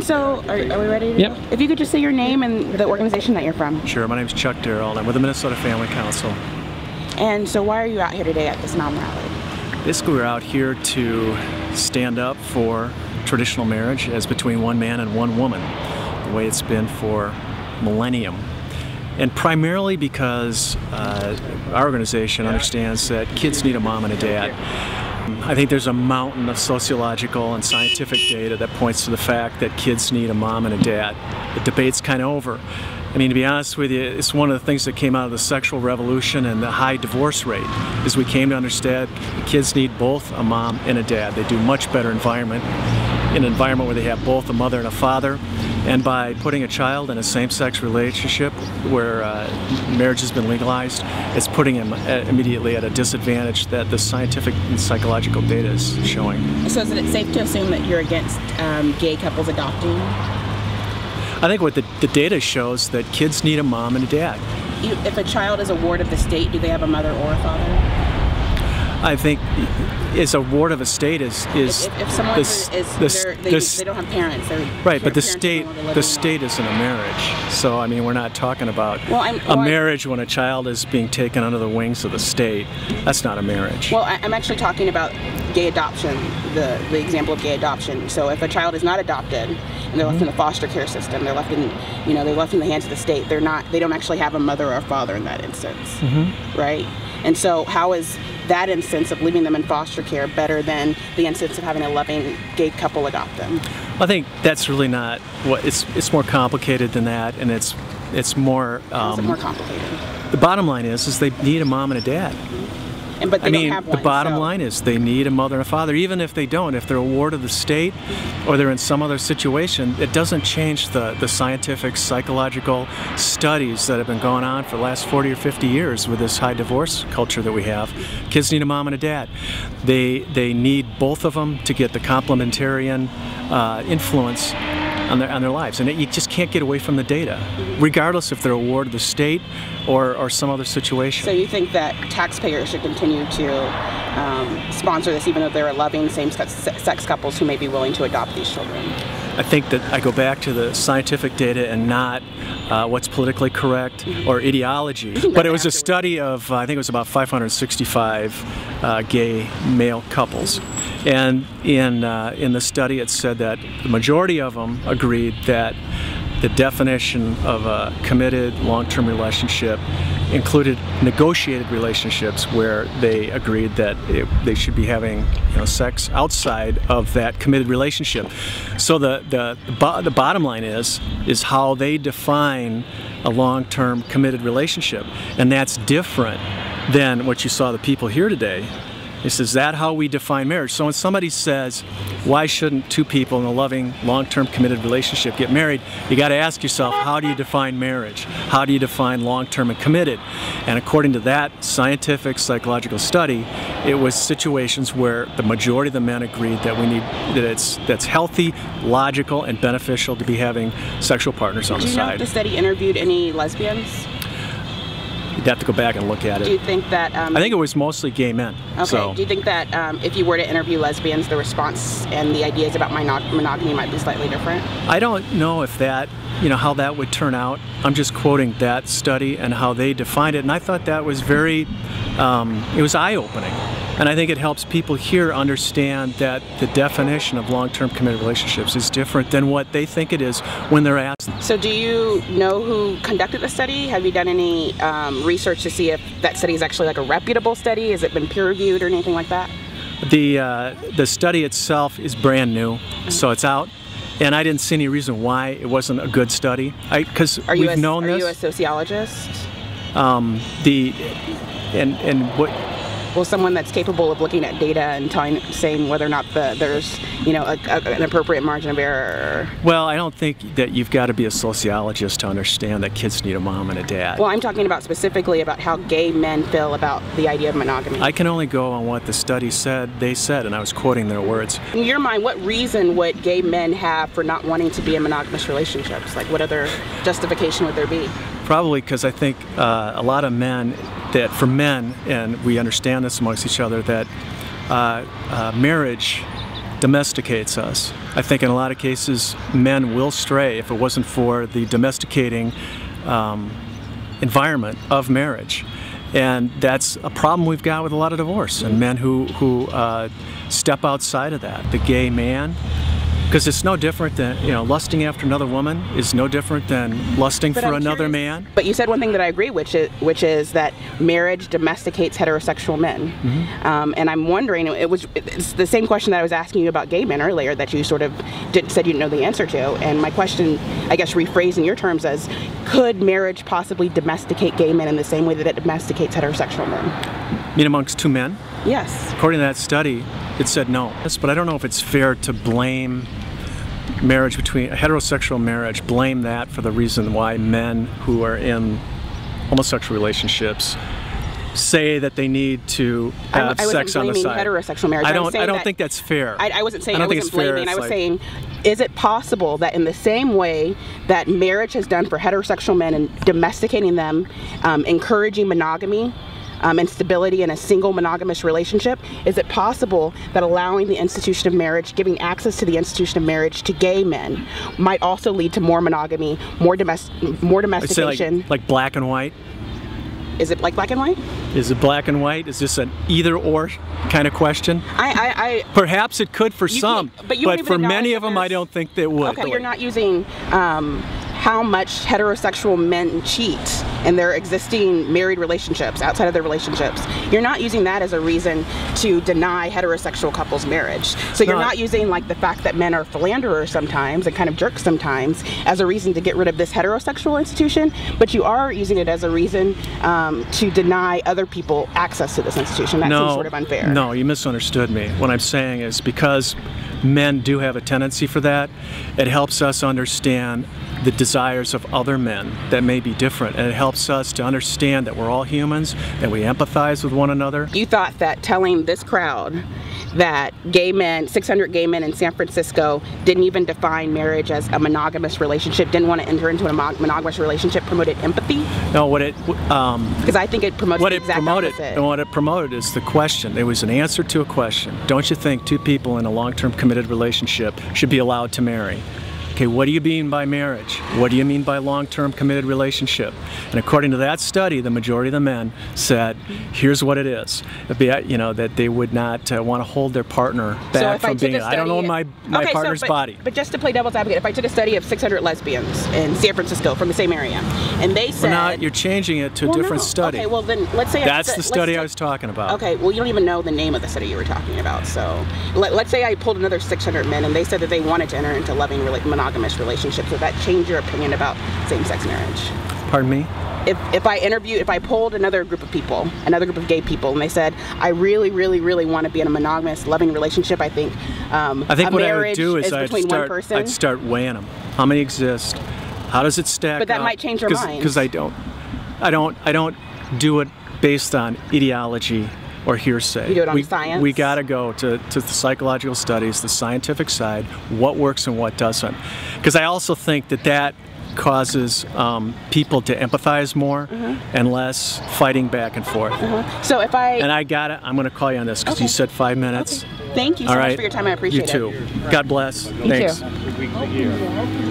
So, are we ready to Yep. go? If you could just say your name and the organization that you're from. Sure, my name is Chuck Darrell, and I'm with the Minnesota Family Council. And so why are you out here today at this mom rally? Basically, we're out here to stand up for traditional marriage as between one man and one woman, the way it's been for millennium. And primarily because our organization understands that kids need a mom and a dad. I think there's a mountain of sociological and scientific data that points to the fact that kids need a mom and a dad. The debate's kind of over. I mean, to be honest with you, it's one of the things that came out of the sexual revolution and the high divorce rate, is we came to understand that kids need both a mom and a dad. They do much better in an environment where they have both a mother and a father. And by putting a child in a same-sex relationship where marriage has been legalized, it's putting him immediately at a disadvantage that the scientific and psychological data is showing. So is it safe to assume that you're against gay couples adopting? I think what the data shows that kids need a mom and a dad. If a child is a ward of the state, do they have a mother or a father? I think it's a ward of a state is if someone they don't have parents, right? But the state isn't a marriage. So I mean, we're not talking about a marriage when a child is being taken under the wings of the state. That's not a marriage. Well, I'm actually talking about gay adoption, the example of gay adoption. So if a child is not adopted and they're left in the foster care system, they're left in they're left in the hands of the state. They don't actually have a mother or a father in that instance, right? And so how is that instance of leaving them in foster care better than the instance of having a loving gay couple adopt them? I think that's really not what it's more complicated than that, and it's more. How is it more complicated? The bottom line is they need a mom and a dad. But they don't have one, the bottom line is they need a mother and a father. Even if they don't, if they're a ward of the state or they're in some other situation, it doesn't change the scientific, psychological studies that have been going on for the last 40 or 50 years with this high divorce culture that we have. Kids need a mom and a dad. They need both of them to get the complementarian influence on their lives, and you just can't get away from the data, regardless if they're a ward of the state or some other situation. So you think that taxpayers should continue to sponsor this, even though there are loving same-sex couples who may be willing to adopt these children? I think that I go back to the scientific data and not what's politically correct or ideology. But it was a study of, I think it was about 565 gay male couples. And in the study it said that the majority of them agreed that the definition of a committed long-term relationship included negotiated relationships where they agreed that they should be having sex outside of that committed relationship. So the bottom line is how they define a long-term committed relationship, and that's different than what you saw the people here today. Is that how we define marriage? So when somebody says, why shouldn't two people in a loving, long-term committed relationship get married, you got to ask yourself, how do you define marriage? How do you define long-term and committed? And according to that scientific, psychological study, it was situations where the majority of the men agreed that that's healthy, logical, and beneficial to be having sexual partners on the side. Do you know if the study interviewed any lesbians? You'd have to go back and look at it. Do you think that... I think it was mostly gay men. Okay. So. Do you think that if you were to interview lesbians, the response and the ideas about monogamy might be slightly different? I don't know if that, how that would turn out. I'm just quoting that study and how they defined it, and I thought that was very, it was eye-opening. And I think it helps people here understand that the definition of long-term committed relationships is different than what they think it is when they're asked. So do you know who conducted the study? Have you done any research to see if that study is actually like a reputable study? Has it been peer-reviewed or anything like that? The study itself is brand new, so it's out. And I didn't see any reason why it wasn't a good study. Because we've known this. Are you a sociologist? Well, someone that's capable of looking at data and saying whether or not there's an appropriate margin of error. Well, I don't think that you've got to be a sociologist to understand that kids need a mom and a dad. Well, I'm talking about specifically about how gay men feel about the idea of monogamy. I can only go on what the study said, and I was quoting their words. In your mind, what reason would gay men have for not wanting to be in monogamous relationships? Like, what other justification would there be? Probably because I think a lot of men, for men, and we understand this amongst each other, that marriage domesticates us. I think in a lot of cases men will stray if it wasn't for the domesticating environment of marriage. And that's a problem we've got with a lot of divorce and men who step outside of that. The gay man, because it's no different than, lusting after another woman is no different than lusting for another man. But you said one thing that I agree, which is that marriage domesticates heterosexual men. And I'm wondering, it's the same question that I was asking you about gay men earlier that you sort of said you didn't know the answer to. And my question, I guess rephrased in your terms as, could marriage possibly domesticate gay men in the same way that it domesticates heterosexual men? You mean amongst two men? Yes. According to that study, it said no. But I don't know if it's fair to blame marriage between a heterosexual marriage, blame that for the reason why men who are in homosexual relationships say that they need to have sex on the side. Heterosexual marriage. I don't think that's fair. I wasn't saying I wasn't blaming. I was saying, is it possible that in the same way that marriage has done for heterosexual men and domesticating them, encouraging monogamy, and stability in a single monogamous relationship, is it possible that allowing the institution of marriage, giving access to the institution of marriage to gay men, might also lead to more monogamy, more domestication? Like black and white? Is it like black and white? Is it black and white? Is this an either-or kind of question? Perhaps it could for some, but for many of them I don't think they would. Okay, you're not using how much heterosexual men cheat in their existing married relationships, outside of their relationships. You're not using that as a reason to deny heterosexual couples marriage. So you're not using like the fact that men are philanderers sometimes and kind of jerks sometimes as a reason to get rid of this heterosexual institution, but you are using it as a reason to deny other people access to this institution. That seems sort of unfair. No, you misunderstood me. What I'm saying is because men do have a tendency for that, it helps us understand the desires of other men that may be different, and it helps us to understand that we're all humans, that we empathize with one another. You thought that telling this crowd that gay men, 600 gay men in San Francisco, didn't even define marriage as a monogamous relationship, didn't want to enter into a monogamous relationship, promoted empathy? No, what it because I think it promotes the exact opposite. And what it promoted is the question. It was an answer to a question. Don't you think two people in a long-term committed relationship should be allowed to marry? Okay, what do you mean by marriage? What do you mean by long-term committed relationship? And according to that study, the majority of the men said, here's what it is. That they would not want to hold their partner back from being, I don't know my partner's body. But just to play devil's advocate, if I took a study of 600 lesbians in San Francisco from the same area, and they said... Well, now you're changing it to a different study. Okay, well then, let's say... That's the study I was talking about. Okay, well you don't even know the name of the study you were talking about, so... Let's say I pulled another 600 men, and they said that they wanted to enter into loving monogamous relationships. Would that change your opinion about same-sex marriage? Pardon me? If I polled another group of people, another group of gay people, and they said, I really, really, really want to be in a monogamous, loving relationship, I think what I would do is I'd start weighing them. How many exist? How does it stack up? But that might change your mind. Because I don't do it based on ideology or hearsay. You do it on science? We got to go to the psychological studies, the scientific side, what works and what doesn't. Because I also think that causes people to empathize more and less fighting back and forth. So if And I got it. I'm going to call you on this because you said 5 minutes. Okay. Thank you so much for your time. I appreciate it. You too. God bless. Thanks. You too.